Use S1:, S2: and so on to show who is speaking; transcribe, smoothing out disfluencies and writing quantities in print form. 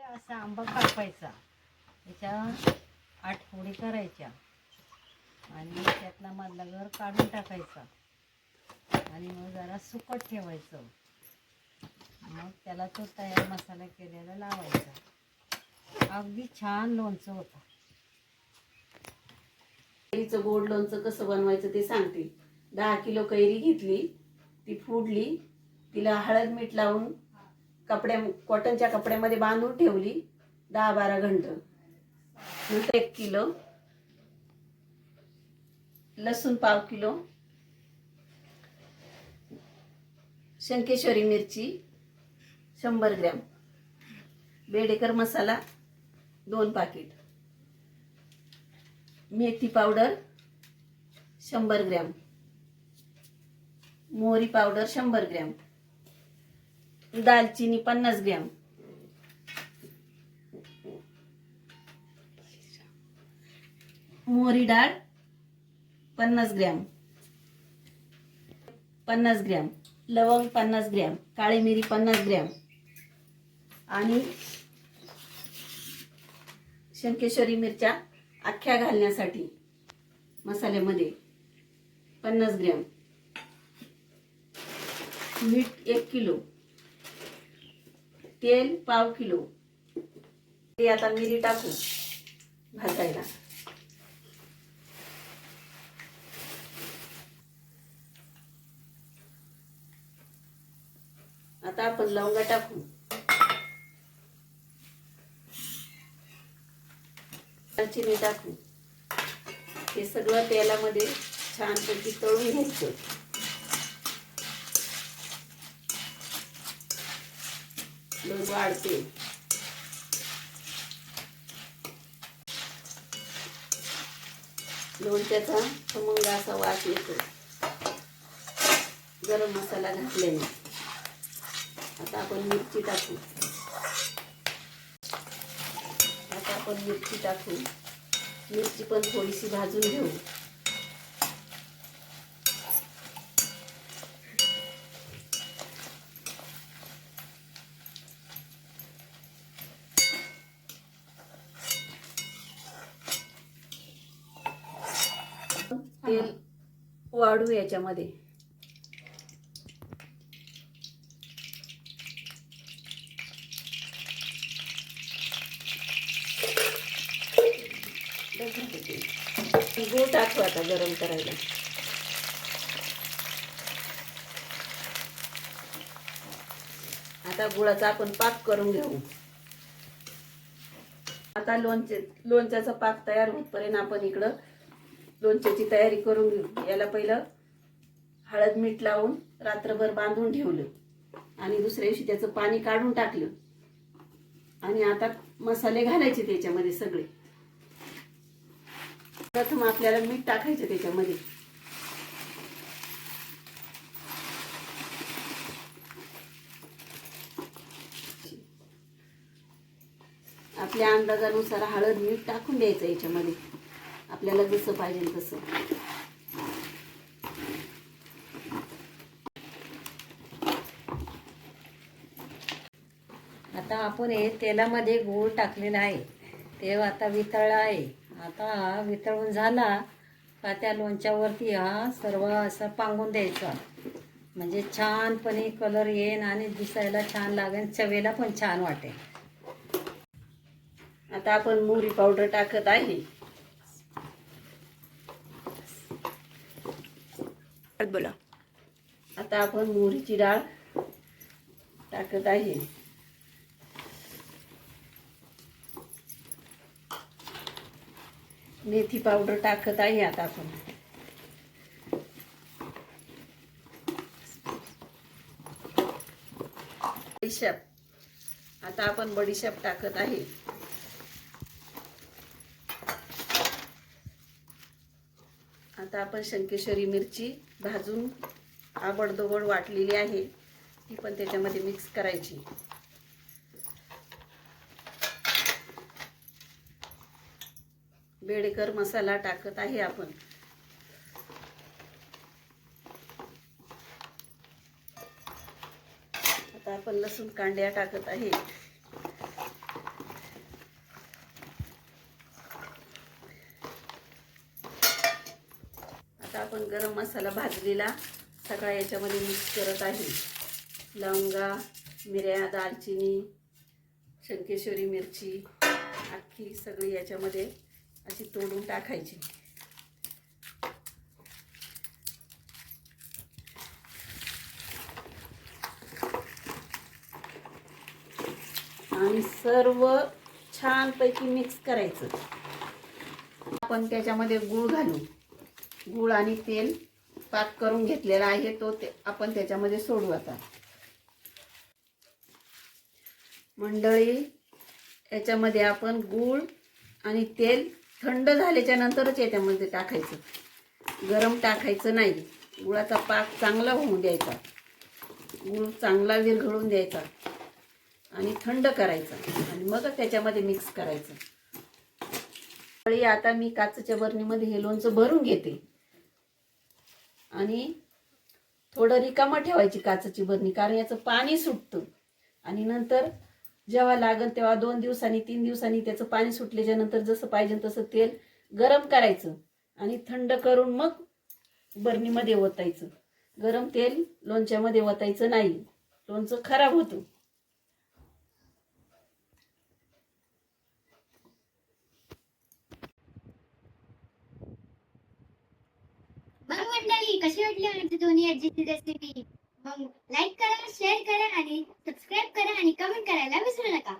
S1: असा आंबा कापायचा, त्याच्या 8 फोडी करायच्या आणि त्यातला मधला गर काढून टाकायचा आणि मग जरा सुकट ठेवायचं. मग त्याला तो तयार मसाला केलेला लावायचा. अगदी छान लोणचं होतं.
S2: कैरीचं गोड लोणचं कसं बनवायचं ते सांगते. 10 किलो कैरी घेतली, ती फोडली, तिला हळद मीठ लावून कॉटनच्या कपड्यामध्ये बांधून ठेवली 10-12 घंटे. नंतर 1 किलो लसूण, 1/2 किलो शंकेश्वरी मिरची 100 ग्रॅम, बेडेकर मसाला 2 पाकिट, मेथी पावडर 100 ग्रॅम, मोहरी पावडर 100 ग्रॅम, दालचिनी 50 ग्रॅम, मोहरी डाळ 50 ग्रॅम, 50 ग्रॅम, लवंग 50 ग्रॅम, काळी मिरी 50 ग्रॅम आणि शंकेश्वरी मिरच्या अख्ख्या घालण्यासाठी मसाल्यामध्ये 50 ग्रॅम, मीठ 1 किलो, तेल 1/2 किलो. ते आता मिरी टाकू भाजायला. आता आपण लवंगा टाकू, दालचिनी टाकू. हे सगळं तेलामध्ये छानपैकी तळून घ्यायचं. लोण वाढते. लोणच्याचा खमंग असा वास येतो गरम मसाला घातल्याने. आता आपण मिरची टाकू. मिरची पण थोडीशी भाजून घेऊ. तेल वाढू याच्यामध्ये. गूळ टाकू आता गरम करायला. आता गुळाचा आपण पाक करून घेऊ. आता लोणच्याचा पाक तयार होईपर्यंत आपण इकडं लोणच्याची तयारी करून घेऊ. याला पहिलं हळद मीठ लावून रात्रभर बांधून ठेवलं आणि दुसऱ्या दिवशी त्याचं पाणी काढून टाकलं आणि आता मसाले घालायचे त्याच्यामध्ये सगळे. प्रथम आपल्याला मीठ टाकायचं त्याच्यामध्ये. आपल्या अंदाजानुसार हळद मीठ टाकून द्यायचं याच्यामध्ये, आपल्याला जसं पाहिजे तसं.
S1: आता आपण हे तेलामध्ये गूळ टाकलेला आहे, ते आता वितळला आहे. आता वितळून झाला का त्या लोणच्यावरती हा सर्व असं पांगून द्यायचा, म्हणजे छानपणे कलर येईन आणि दिसायला छान लागेल, चवेला पण छान वाटेल.
S2: आता आपण मोहरी पावडर टाकत आहे. बोला. आता आपण मोहरीची डाळ टाकत आहे. मेथी पावडर टाकत आहे. आता आपण बडीशेप. आता आपण बडीशेप टाकत आहे. आता आपण शंकेश्वरी मिरची भाजून आबडधोबड वाटलेली आहे, ती पण त्याच्यामध्ये मिक्स करायची. बेडेकर मसाला टाकत आहे आपण. आता आपण लसूण कांड्या टाकत आहे. गरम मसाला भाजलेला सगळा याच्यामध्ये मिक्स करत आहे. लवंगा, मिऱ्या, दालचिनी, शंकेश्वरी मिरची अख्खी सगळी याच्यामध्ये अशी तोडून टाकायची. आणि सर्व छानपैकी मिक्स करायचं. आपण त्याच्यामध्ये गूळ घालू. गूळ आणि तेल पाक करून घेतलेला आहे तो आपण त्याच्यामध्ये सोडू. आता मंडळी, याच्यामध्ये आपण गूळ आणि तेल थंड झाल्याच्या नंतरच याच्यामध्ये टाकायचं, गरम टाकायचं नाही. गुळाचा पाक चांगला होऊन द्यायचा, गूळ चांगला विरघळून द्यायचा आणि थंड करायचा आणि मग त्याच्यामध्ये मिक्स करायचं. आता मी काचेच्या बरणीमध्ये हे लोणचं भरून घेते आणि थोडं रिकामं ठेवायची काचेची बरणी, कारण याचं पाणी सुटतं आणि नंतर जेव्हा लागेल तेव्हा 2 दिवसांनी 3 दिवसांनी त्याचं पाणी सुटल्याच्या नंतर जसं पाहिजे तसं तेल गरम करायचं आणि थंड करून मग बरणीमध्ये ओतायचं. गरम तेल लोणच्यामध्ये ओतायचं नाही, लोणचं खराब होतं.
S3: मग मंडळी, कशी वाटली आमची दोन्ही आजीची रेसिपी? मग लाईक करा, शेअर करा आणि सबस्क्राईब करा आणि कमेंट करायला विसरू नका.